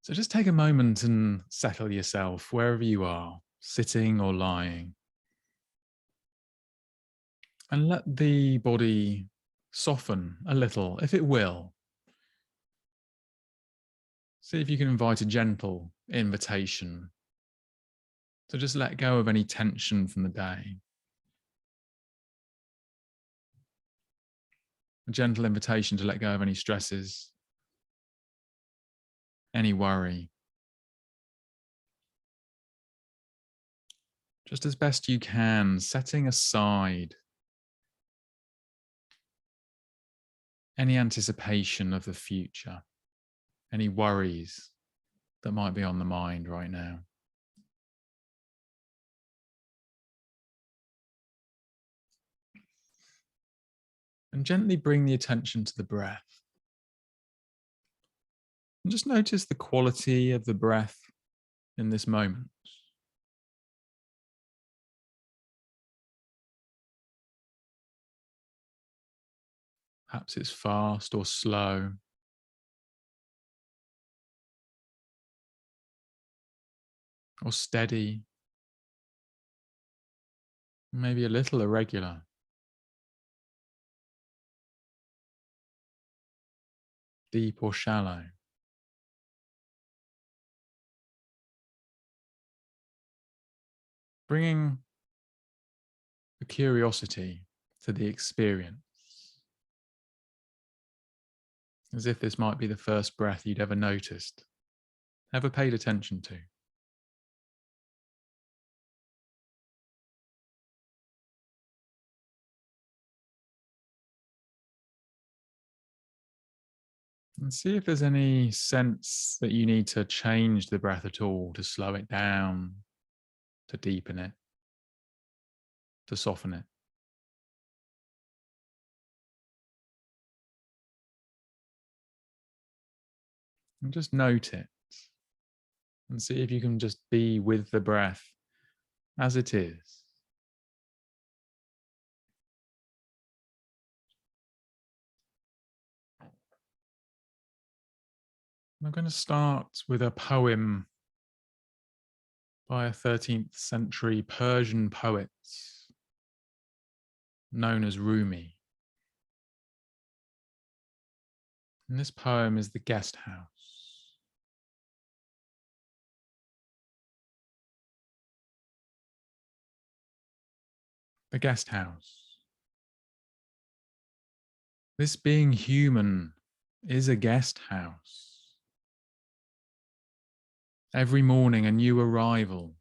So just take a moment and settle yourself wherever you are, sitting or lying, and let the body soften a little, if it will. See if you can invite a gentle invitation to just let go of any tension from the day. A gentle invitation to let go of any stresses, any worry. Just as best you can, setting aside any anticipation of the future, any worries that might be on the mind right now. And gently bring the attention to the breath. And just notice the quality of the breath in this moment. Perhaps it's fast or slow. Or steady. Maybe a little irregular. Deep or shallow. Bringing a curiosity to the experience. As if this might be the first breath you'd ever noticed, ever paid attention to. And see if there's any sense that you need to change the breath at all, to slow it down, to deepen it, to soften it. And just note it. And see if you can just be with the breath as it is. I'm going to start with a poem by a 13th century Persian poet known as Rumi. And this poem is The Guesthouse. The Guesthouse. This being human is a guest house. Every morning a new arrival,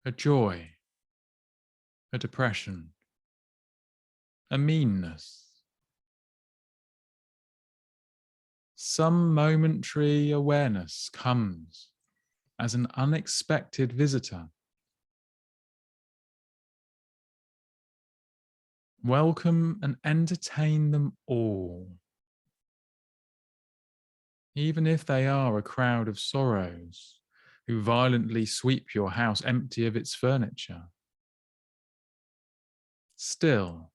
a joy, a depression, a meanness. Some momentary awareness comes as an unexpected visitor. Welcome and entertain them all, even if they are a crowd of sorrows who violently sweep your house empty of its furniture. Still,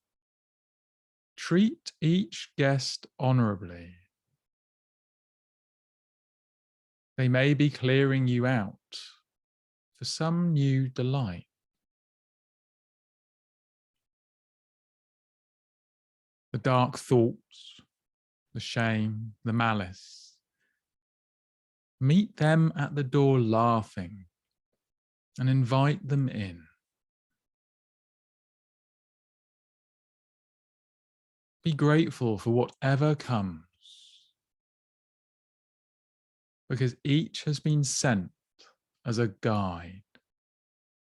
treat each guest honorably. They may be clearing you out for some new delight. The dark thoughts, the shame, the malice. Meet them at the door laughing and invite them in. Be grateful for whatever comes, because each has been sent as a guide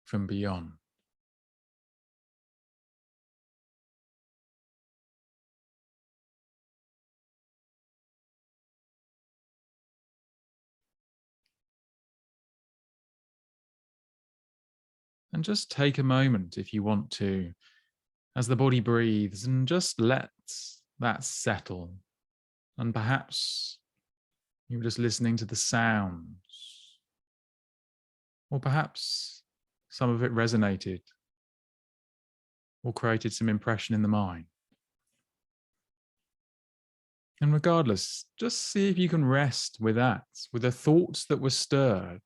from beyond. And just take a moment if you want to, as the body breathes, and just let that settle. And perhaps you were just listening to the sounds, or perhaps some of it resonated or created some impression in the mind. And regardless, just see if you can rest with that, with the thoughts that were stirred,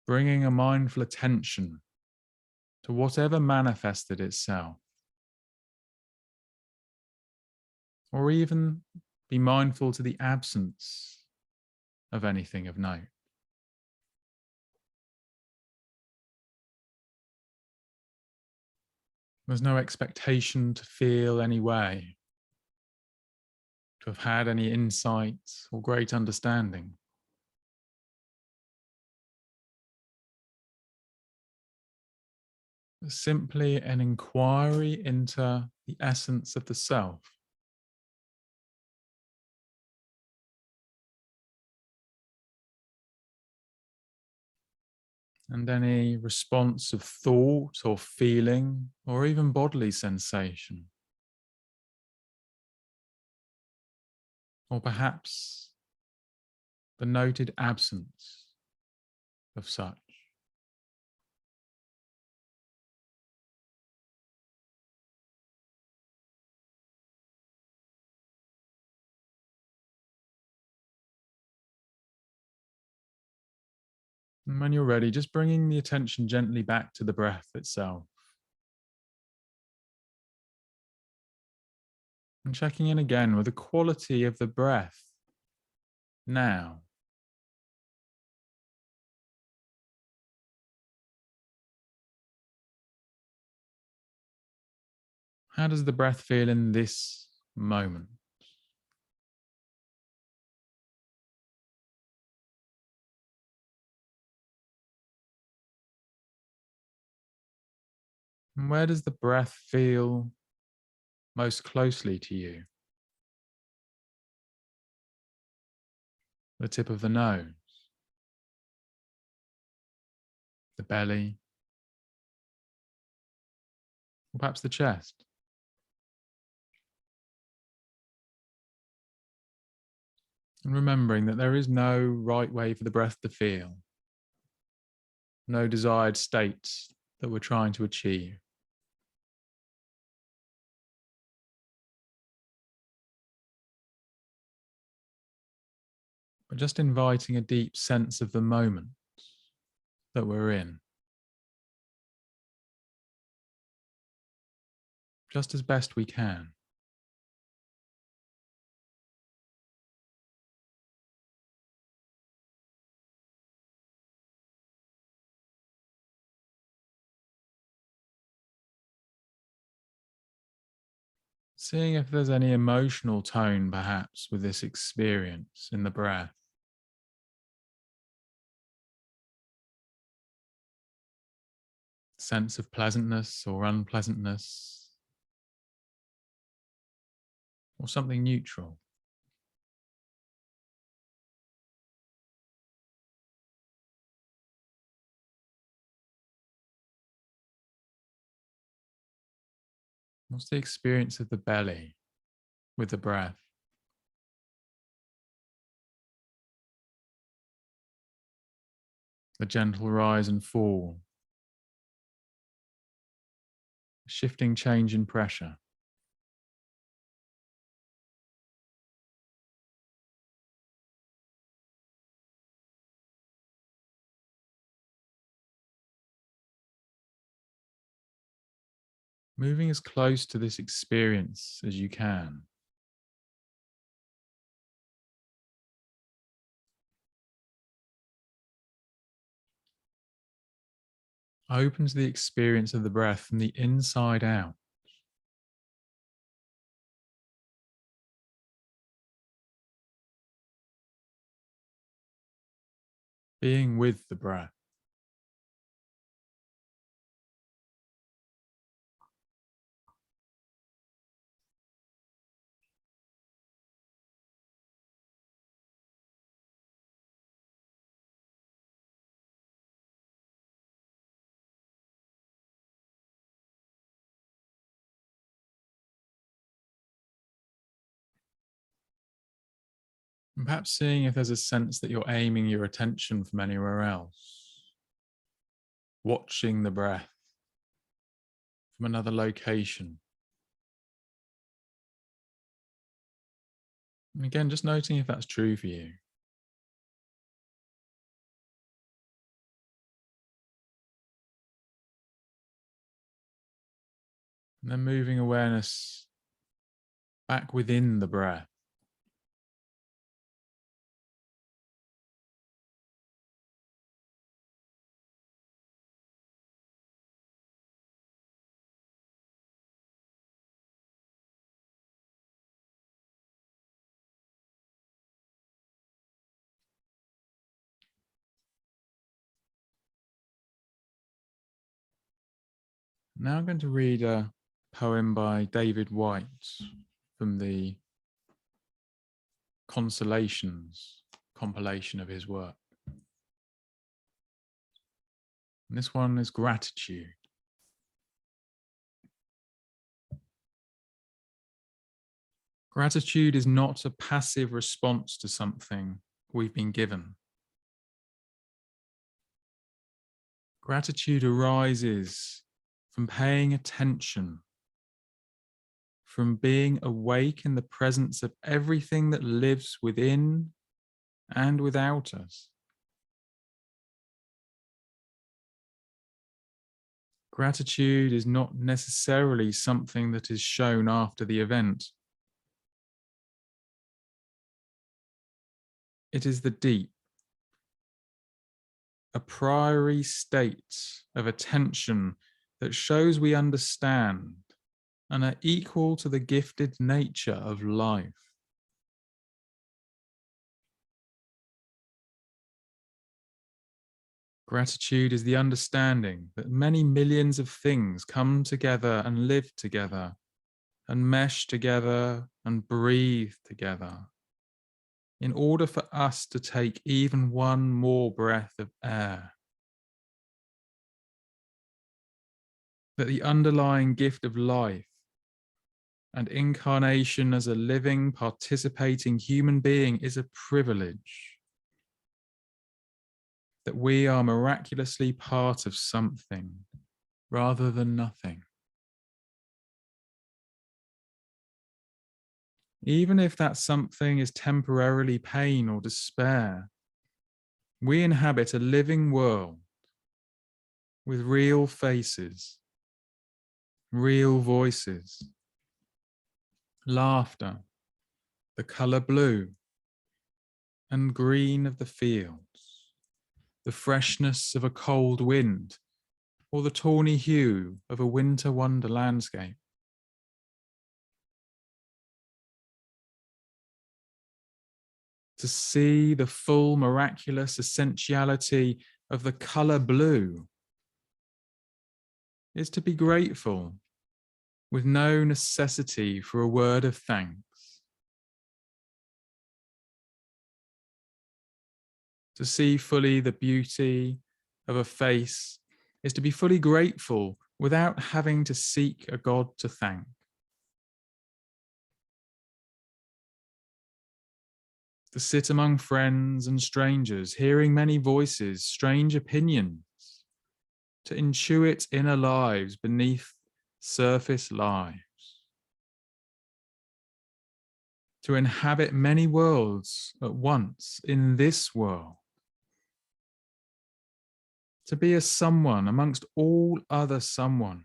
bringing a mindful attention to whatever manifested itself. Or even be mindful to the absence of anything of note. There's no expectation to feel any way, to have had any insight or great understanding. It's simply an inquiry into the essence of the self. And any response of thought or feeling or even bodily sensation. Or perhaps the noted absence of such. And when you're ready, just bringing the attention gently back to the breath itself. And checking in again with the quality of the breath now. How does the breath feel in this moment? And where does the breath feel most closely to you? The tip of the nose, the belly, or perhaps the chest. And remembering that there is no right way for the breath to feel, no desired state that we're trying to achieve. But just inviting a deep sense of the moment that we're in, just as best we can. Seeing if there's any emotional tone, perhaps, with this experience in the breath. Sense of pleasantness or unpleasantness, or something neutral. What's the experience of the belly with the breath? The gentle rise and fall, shifting change in pressure. Moving as close to this experience as you can. Open to the experience of the breath from the inside out. Being with the breath. And perhaps seeing if there's a sense that you're aiming your attention from anywhere else. Watching the breath from another location. And again, just noting if that's true for you. And then moving awareness back within the breath. Now I'm going to read a poem by David Whyte from the Consolations compilation of his work. And this one is Gratitude. Gratitude is not a passive response to something we've been given. Gratitude arises from paying attention, from being awake in the presence of everything that lives within and without us. Gratitude is not necessarily something that is shown after the event. It is the deep, a priori state of attention that shows we understand and are equal to the gifted nature of life. Gratitude is the understanding that many millions of things come together and live together and mesh together and breathe together in order for us to take even one more breath of air. That the underlying gift of life and incarnation as a living, participating human being is a privilege. That we are miraculously part of something rather than nothing. Even if that something is temporarily pain or despair, we inhabit a living world with real faces, real voices, laughter, the color blue and green of the fields, the freshness of a cold wind, or the tawny hue of a winter wonder landscape. To see the full miraculous essentiality of the color blue is to be grateful with no necessity for a word of thanks. To see fully the beauty of a face is to be fully grateful without having to seek a God to thank. To sit among friends and strangers, hearing many voices, strange opinions, to intuit inner lives beneath surface lives. To inhabit many worlds at once in this world. To be a someone amongst all other someones.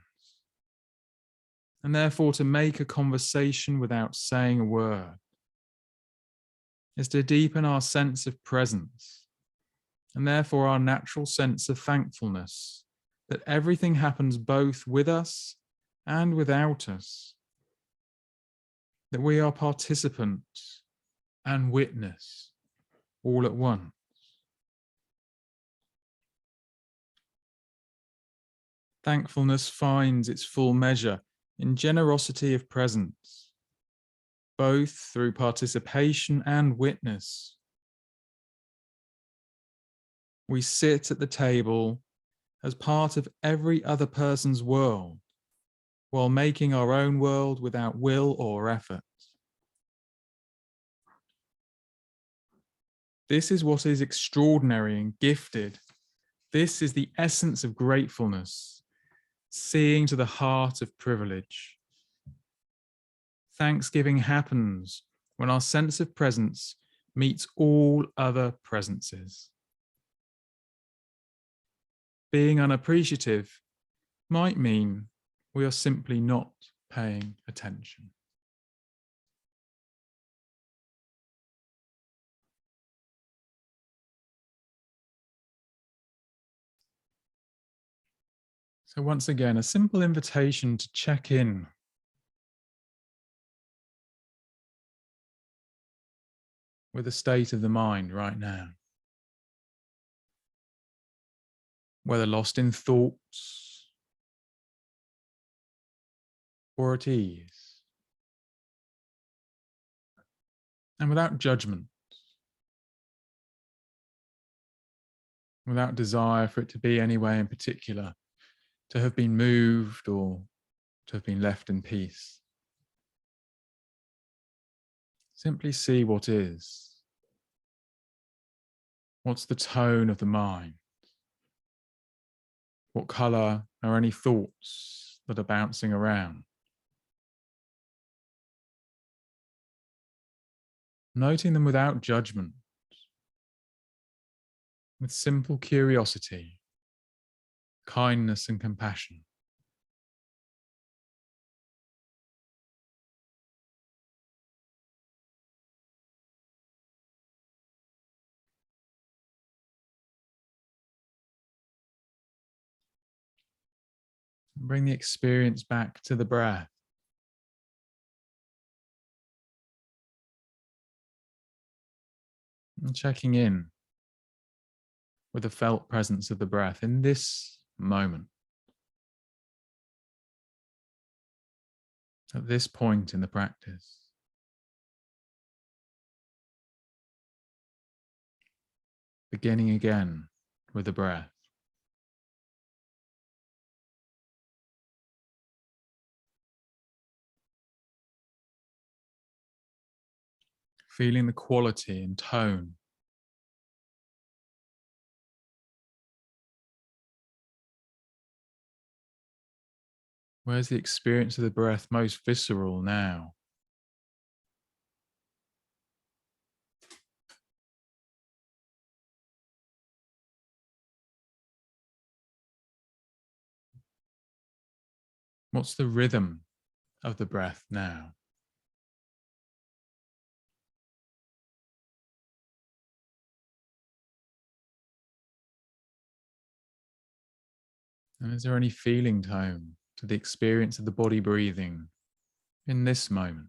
And therefore to make a conversation without saying a word is to deepen our sense of presence and therefore our natural sense of thankfulness that everything happens both with us and without us, that we are participant and witness all at once. Thankfulness finds its full measure in generosity of presence, both through participation and witness. We sit at the table as part of every other person's world, while making our own world without will or effort. This is what is extraordinary and gifted. This is the essence of gratefulness, seeing to the heart of privilege. Thanksgiving happens when our sense of presence meets all other presences. Being unappreciative might mean we are simply not paying attention. So once again, a simple invitation to check in with the state of the mind right now. Whether lost in thoughts or at ease. And without judgment, without desire for it to be any way in particular, to have been moved or to have been left in peace. Simply see what is. What's the tone of the mind? What color are any thoughts that are bouncing around? Noting them without judgment, with simple curiosity, kindness and compassion. Bring the experience back to the breath. And checking in with the felt presence of the breath in this moment. At this point in the practice. Beginning again with the breath. Feeling the quality and tone. Where's the experience of the breath most visceral now? What's the rhythm of the breath now? And is there any feeling tone to the experience of the body breathing in this moment?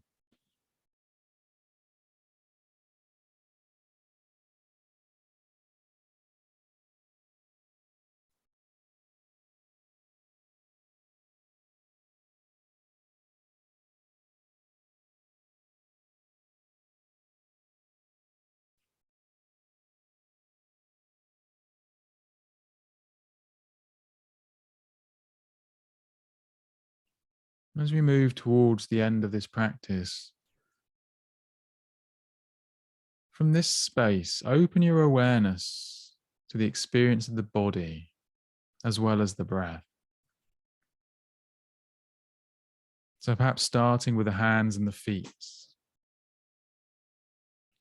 As we move towards the end of this practice, from this space, open your awareness to the experience of the body as well as the breath. So perhaps starting with the hands and the feet,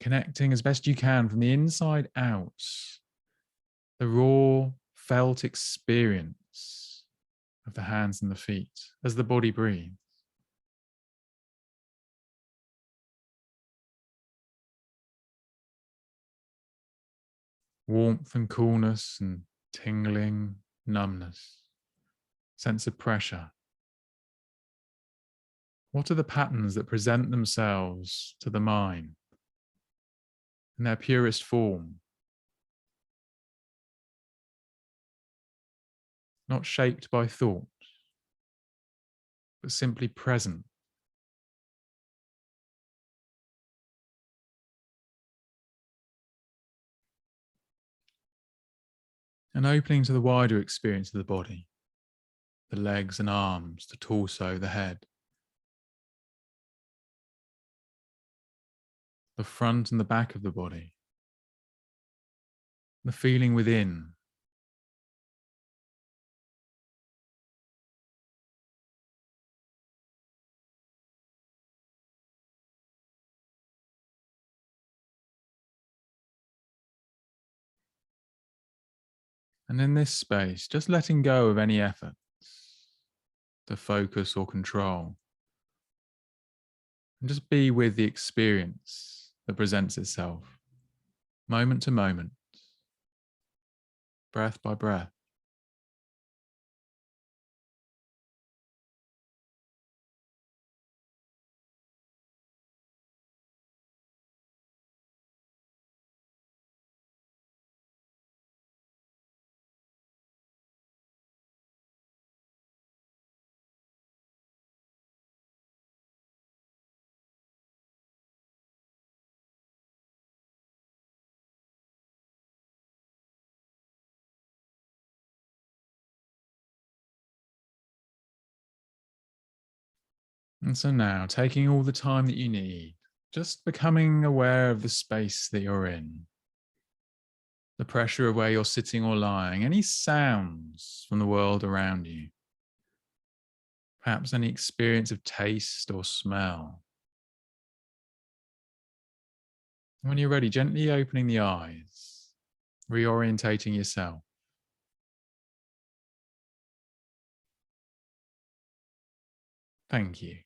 connecting as best you can from the inside out, the raw felt experience of the hands and the feet as the body breathes. Warmth and coolness and tingling, numbness, sense of pressure. What are the patterns that present themselves to the mind in their purest form? Not shaped by thought, but simply present. And opening to the wider experience of the body, the legs and arms, the torso, the head, the front and the back of the body, the feeling within. And in this space, just letting go of any effort to focus or control. And just be with the experience that presents itself, moment to moment, breath by breath. And so now, taking all the time that you need, just becoming aware of the space that you're in, the pressure of where you're sitting or lying, any sounds from the world around you, perhaps any experience of taste or smell. When you're ready, gently opening the eyes, reorientating yourself. Thank you.